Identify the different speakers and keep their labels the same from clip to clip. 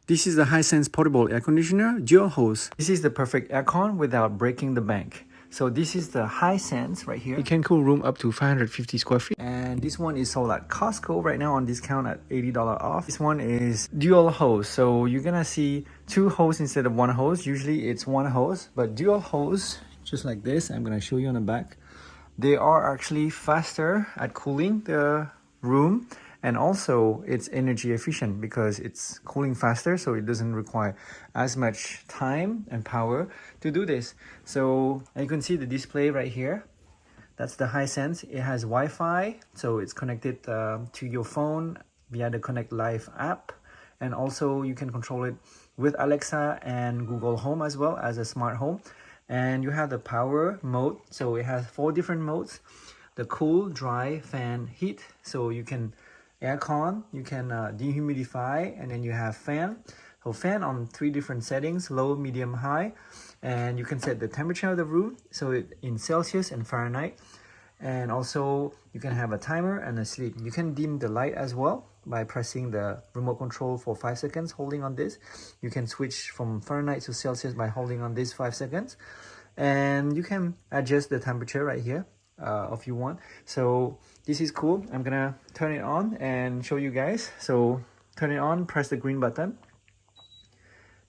Speaker 1: This is the Hisense portable air conditioner, dual hose. This is the perfect aircon without breaking the bank. So this is the Hisense right here. It can cool room up to 550 square feet. And this one is sold at Costco right now on discount at $80 off. This one is dual hose. So you're gonna see two hoses instead of one hose. Usually it's one hose, but dual hose, just like this. I'm gonna show you on the back. They are actually faster at cooling the room, and also it's energy efficient because it's cooling faster, so it doesn't require as much time and power to do this. So you can see the display right here. That's the Hisense. It has Wi-Fi, so it's connected to your phone via the ConnectLife app, and also you can control it with Alexa and Google Home as well as a smart home. And you have the power mode, so it has 4 different modes: the cool, dry, fan, heat. So you can aircon, you can dehumidify, and then you have fan. So fan on 3 different settings: low, medium, high. And you can set the temperature of the room, so it in Celsius and Fahrenheit. And also you can have a timer and a sleep. You can dim the light as well by pressing the remote control for 5 seconds, holding on this. You can switch from Fahrenheit to Celsius by holding on this 5 seconds. And you can adjust the temperature right here if you want. So this is cool. I'm gonna turn it on and show you guys. So turn it on, press the green button.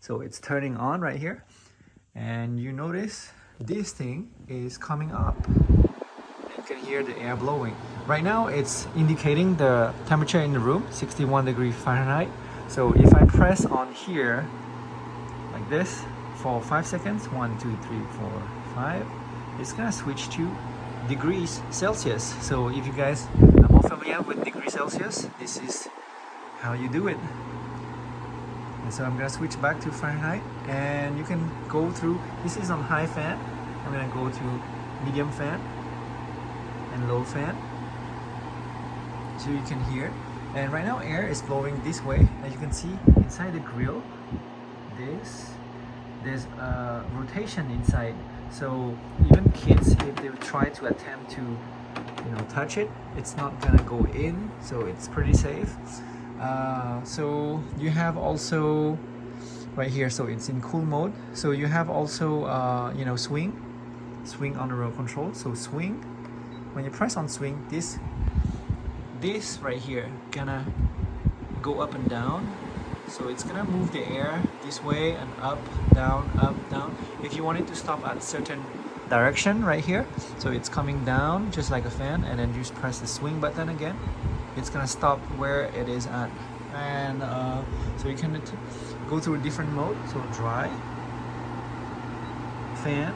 Speaker 1: So it's turning on right here. And you notice this thing is coming up. You can hear the air blowing. Right now it's indicating the temperature in the room, 61 degrees Fahrenheit. So if I press on here like this for 5 seconds, 1, 2, 3, 4, 5, it's gonna switch to degrees Celsius. So if you guys are more familiar with degrees Celsius, this is how you do it. And so I'm gonna switch back to Fahrenheit, and you can go through. This is on high fan. I'm gonna go to medium fan and low fan, so you can hear. And right now air is blowing this way. As you can see inside the grill, there's a rotation inside. So even kids, if they try to attempt to touch it, it's not gonna go in, so it's pretty safe. So you have also right here, so it's in cool mode. So you have also swing on the remote control. So swing, when you press on swing, this right here gonna go up and down. So it's gonna move the air this way and up, down, up, down. If you want it to stop at certain direction right here, so it's coming down just like a fan, and then just press the swing button again. It's gonna stop where it is at. And so you can go through a different mode. So dry, fan.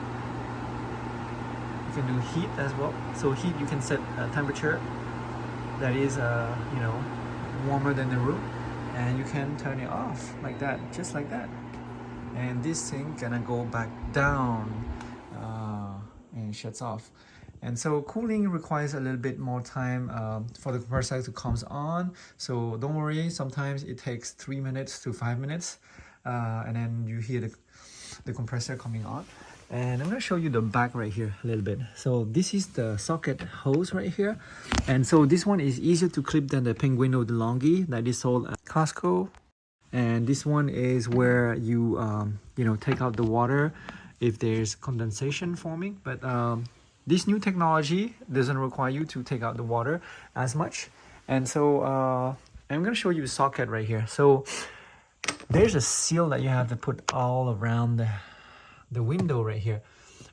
Speaker 1: You can do heat as well. So heat, you can set a temperature that is warmer than the room, and you can turn it off like that, just like that. And this thing gonna go back down and shuts off. And so cooling requires a little bit more time for the compressor to come on. So don't worry, sometimes it takes 3 minutes to 5 minutes, and then you hear the compressor coming on. And I'm gonna show you the back right here a little bit. So this is the socket hose right here. And so this one is easier to clip than the Penguino DeLonghi that is sold at Costco. And this one is where you take out the water if there's condensation forming. But this new technology doesn't require you to take out the water as much. And so I'm gonna show you the socket right here. So there's a seal that you have to put all around the window right here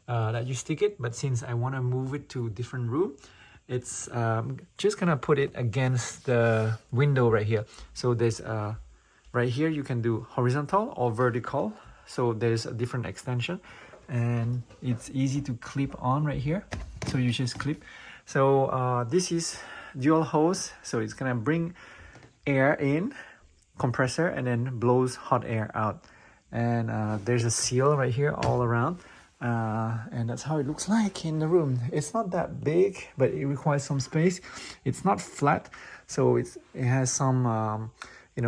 Speaker 1: that you stick it. But since I want to move it to a different room, it's just gonna put it against the window right here. So there's right here you can do horizontal or vertical. So there's a different extension, and it's easy to clip on right here. So you just clip. So this is dual hose, so it's gonna bring air in, compressor, and then blows hot air out. And there's a seal right here all around, and that's how it looks like in the room. It's not that big, but it requires some space. It's not flat, so it has some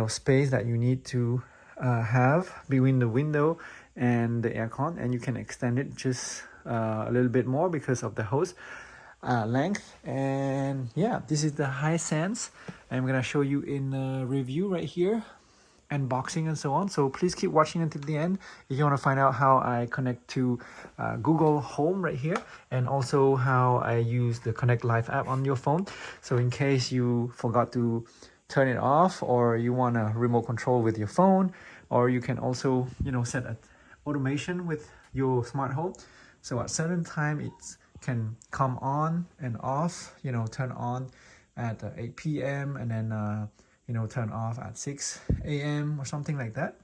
Speaker 1: space that you need to have between the window and the aircon, and you can extend it just a little bit more because of the hose length. And yeah, this is the Hisense. I'm gonna show you in a review right here. unboxing and so on. So please keep watching until the end if you want to find out how I connect to Google Home right here, and also how I use the ConnectLife app on your phone. So in case you forgot to turn it off, or you want a remote control with your phone, or you can also, you know, set an automation with your smart home. So at certain time it can come on and off, you know, turn on at 8 p.m. and then you know, turn off at 6 a.m. or something like that.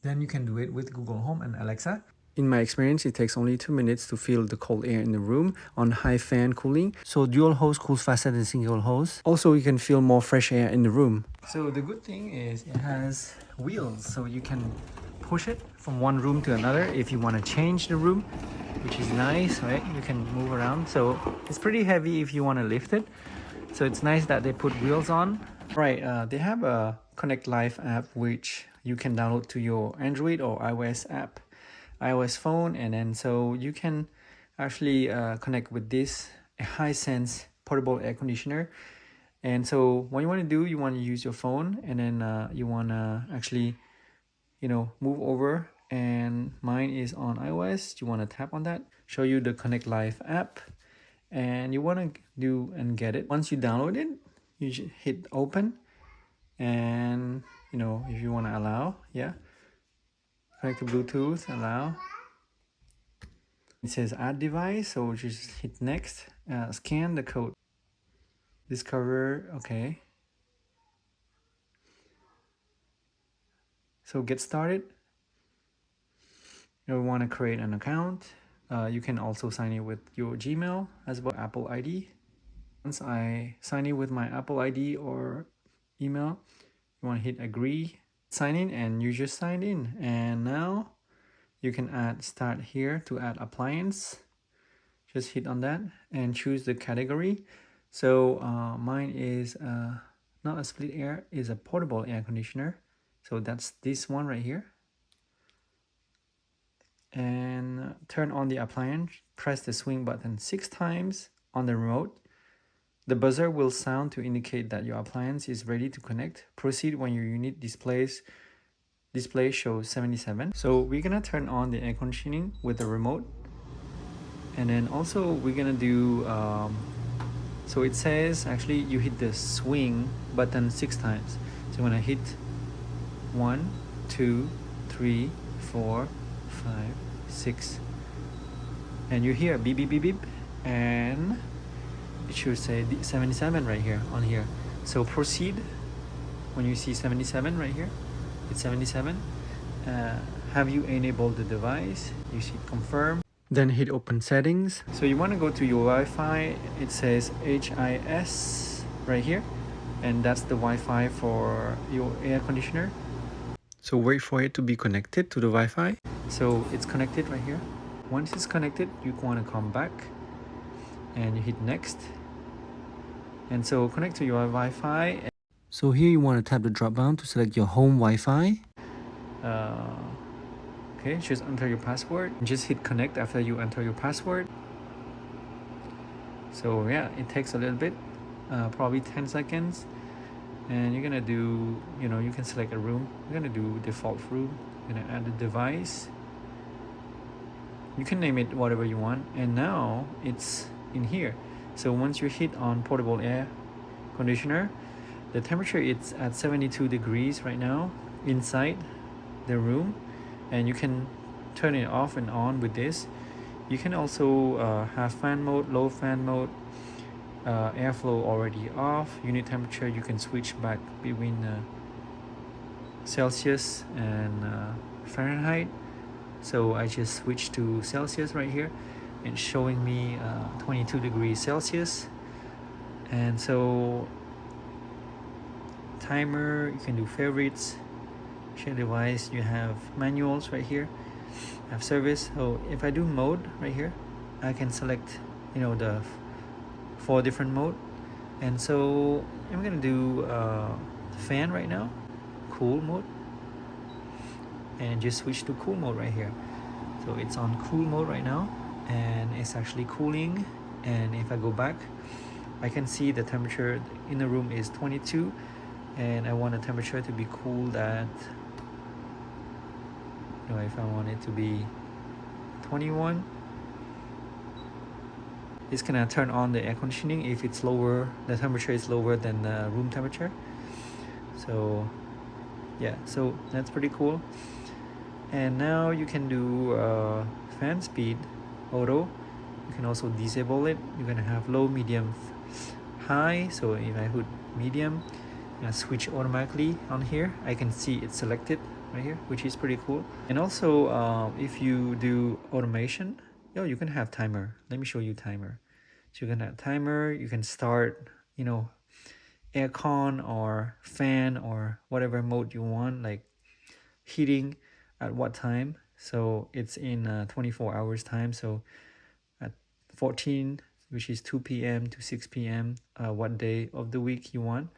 Speaker 1: Then you can do it with Google Home and Alexa. In my experience, it takes only 2 minutes to feel the cold air in the room on high fan cooling. So dual hose cools faster than single hose. Also, you can feel more fresh air in the room. So the good thing is it has wheels, so you can push it from one room to another if you want to change the room, which is nice, right? You can move around. So it's pretty heavy if you want to lift it. So it's nice that they put wheels on. Right, they have a ConnectLife app which you can download to your Android or iOS phone, and then so you can actually connect with this Hisense portable air conditioner. And so what you want to do, you want to use your phone, and then you want to actually, you know, move over, and mine is on iOS. You want to tap on that, show you the ConnectLife app, and you want to do and get it. Once you download it, you should hit open, and you know, if you want to allow, yeah, connect to Bluetooth, allow. It says add device, so just hit next, scan the code, discover, okay. So get started. You want to create an account. You can also sign in with your Gmail as well, Apple ID. Once I sign in with my Apple ID or email, you want to hit agree, sign in, and you just signed in. And now you can add start here to add appliance. Just hit on that and choose the category. So mine is not a split air, is a portable air conditioner. So that's this one right here. And turn on the appliance, press the swing button 6 times on the remote. The buzzer will sound to indicate that your appliance is ready to connect. Proceed when your unit display shows 77. So we're gonna turn on the air conditioning with the remote. And then also we're gonna do, so it says actually you hit the swing button 6 times. So when I hit 1, 2, 3, 4, 5, 6, and you hear beep beep beep beep, and it should say 77 right here on here. So proceed when you see 77 right here. It's 77. Have you enabled the device? You see confirm. Then hit open settings. So you want to go to your Wi-Fi. It says HIS right here, and that's the Wi-Fi for your air conditioner. So wait for it to be connected to the Wi-Fi. So it's connected right here. Once it's connected, you want to come back and you hit next. And so connect to your Wi-Fi. So here you want to tap the drop down to select your home Wi-Fi. Okay, just enter your password. Just hit connect after you enter your password. So yeah, it takes a little bit, probably 10 seconds. And you're gonna do, you know, you can select a room. You're gonna do default room. You're gonna add the device. You can name it whatever you want. And now it's in here. So once you hit on portable air conditioner, the temperature is at 72 degrees right now inside the room, and you can turn it off and on with this. You can also have fan mode, low fan mode, airflow already off. Unit temperature, you can switch back between Celsius and Fahrenheit. So I just switched to Celsius right here. It's showing me 22 degrees Celsius. And so timer, you can do favorites, share device, you have manuals right here, have service. So if I do mode right here, I can select, you know, the 4 different mode. And so I'm gonna do fan right now, cool mode, and just switch to cool mode right here. So it's on cool mode right now, and it's actually cooling. And if I go back, I can see the temperature in the room is 22 and I want the temperature to be cooled at, if I want it to be 21, it's gonna turn on the air conditioning if it's lower, the temperature is lower than the room temperature. So yeah, so that's pretty cool. And now you can do fan speed auto. You can also disable it. You're gonna have low, medium, high. So if I put medium, switch automatically on here. I can see it's selected right here, which is pretty cool. And also if you do automation, you can have timer. Let me show you timer. So you can have timer, you can start aircon or fan or whatever mode you want, like heating at what time. So it's in 24 hours time. So at 14, which is 2 p.m. to 6 p.m, what day of the week you want,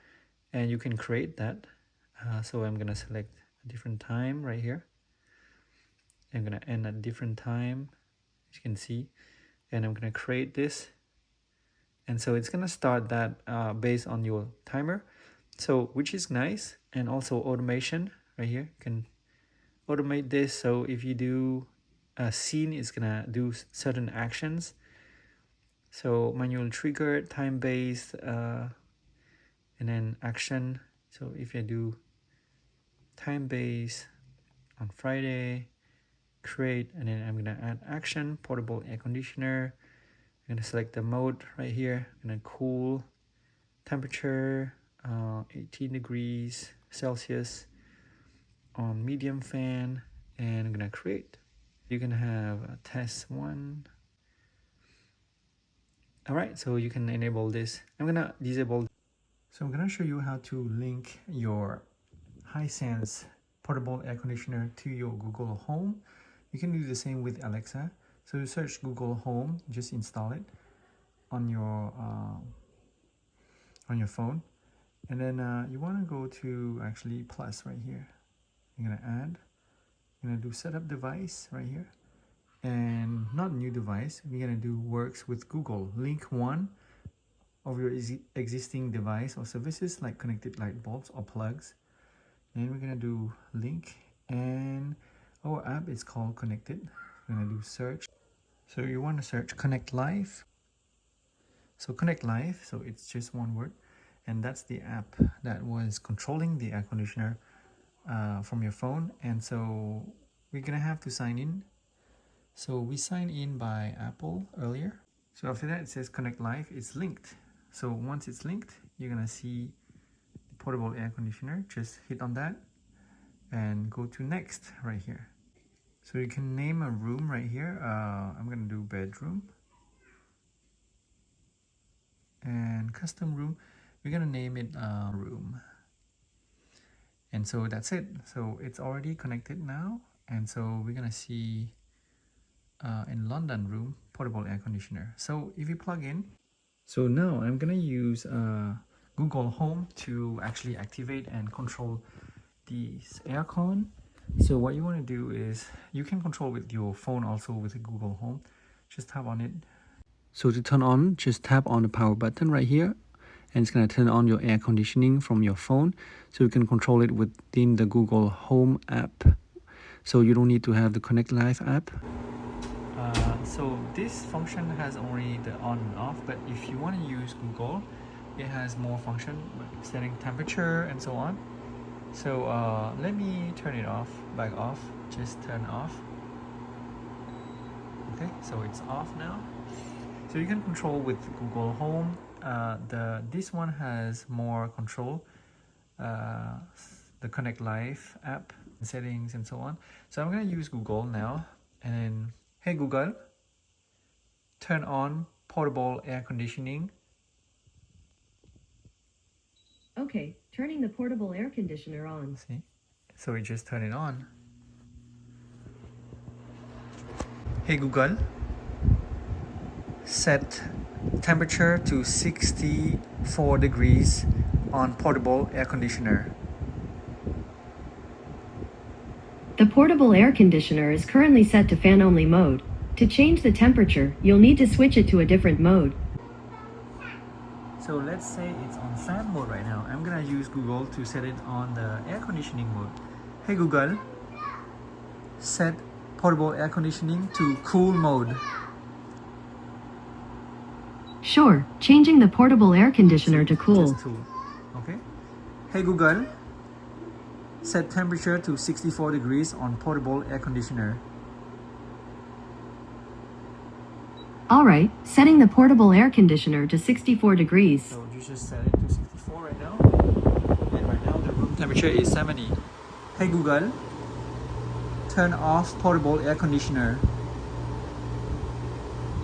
Speaker 1: and you can create that. So I'm gonna select a different time right here. I'm gonna end at different time, as you can see, and I'm gonna create this, and so it's gonna start that based on your timer, so which is nice. And also automation right here, you can automate this. So if you do a scene, it's gonna do certain actions. So manual trigger, time based, and then action. So if I do time based on Friday, create, and then I'm gonna add action, portable air conditioner. I'm gonna select the mode right here. I'm gonna cool, temperature 18 degrees Celsius on medium fan, and I'm gonna create. You can have a test one. All right, so you can enable this. I'm gonna disable. So I'm gonna show you how to link your Hisense portable air conditioner to your Google Home. You can do the same with Alexa. So you search Google Home, just install it on your phone, and then you want to go to actually plus right here. You're gonna add. You're gonna do setup device right here, and not new device. We're gonna do works with Google. Link one of your existing device or services like connected light bulbs or plugs. And we're gonna do link, and our app is called Connected. We're gonna do search. So you want to search ConnectLife. So ConnectLife, so it's just one word, and that's the app that was controlling the air conditioner from your phone. And so we're gonna have to sign in. So we signed in by Apple earlier. So after that, it says ConnectLife. It's linked. So once it's linked, you're gonna see the portable air conditioner. Just hit on that and go to next right here. So you can name a room right here. I'm gonna do bedroom, and custom room, we're gonna name it room. And so that's it. So it's already connected now, and so we're gonna see in London room portable air conditioner. So if you plug in, so now I'm gonna use Google Home to actually activate and control this aircon. So what you want to do is, you can control with your phone also with the Google Home. Just tap on it. So to turn on, just tap on the power button right here, and it's going to turn on your air conditioning from your phone. So you can control it within the Google Home app. So you don't need to have the ConnectLife app. So this function has only the on and off, but if you want to use Google, it has more function, like setting temperature and so on. So let me turn it off, back off, just turn off. Okay, so it's off now. So you can control with Google Home. This one has more control, the ConnectLife app, settings and so on. So I'm gonna use Google now, and hey Google, turn on portable air conditioning.
Speaker 2: Okay, turning the portable air conditioner on.
Speaker 1: See? So we just turn it on. Hey Google, set temperature to 64 degrees on portable air conditioner.
Speaker 2: The portable air conditioner is currently set to fan-only mode. To change the temperature, you'll need to switch it to a different mode.
Speaker 1: So let's say it's on fan mode right now. I'm gonna use Google to set it on the air conditioning mode. Hey Google, set portable air conditioning to cool mode.
Speaker 2: Sure, changing the portable air conditioner to cool.
Speaker 1: Just cool. Okay. Hey Google, set temperature to 64 degrees on portable air conditioner.
Speaker 2: Alright, setting the portable air conditioner to 64 degrees.
Speaker 1: So you just set it to 64 right now. And right now the room temperature is 70. Hey Google, turn off portable air conditioner.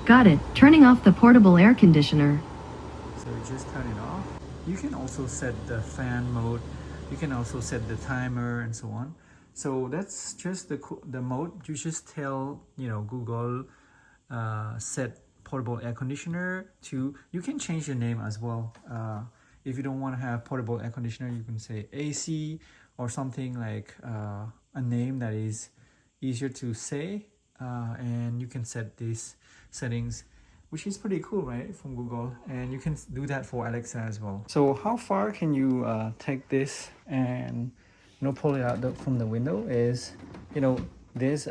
Speaker 2: Got it, turning off the portable air conditioner.
Speaker 1: So you just turn it off. You can also set the fan mode. You can also set the timer and so on. So that's just the mode. You just tell, Google, set portable air conditioner to, you can change the name as well. If you don't want to have portable air conditioner, you can say AC or something like a name that is easier to say. And you can set these settings, which is pretty cool, right, from Google. And you can do that for Alexa as well. So how far can you take this and pull it out from the window is, this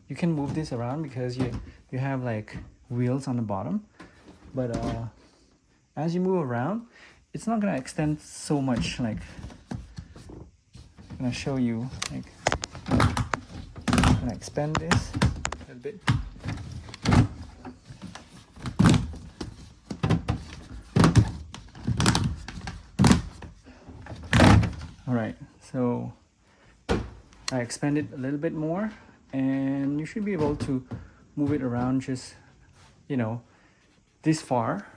Speaker 1: you can move this around because you have like wheels on the bottom, but as you move around, it's not gonna extend so much. Like, I'm gonna show you, like, I'm gonna expand this a little bit. All right, so I expand it a little bit more, and you should be able to move it around just, this far,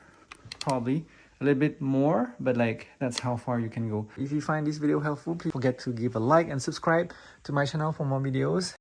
Speaker 1: probably a little bit more, but like that's how far you can go. If you find this video helpful, please forget to give a like and subscribe to my channel for more videos.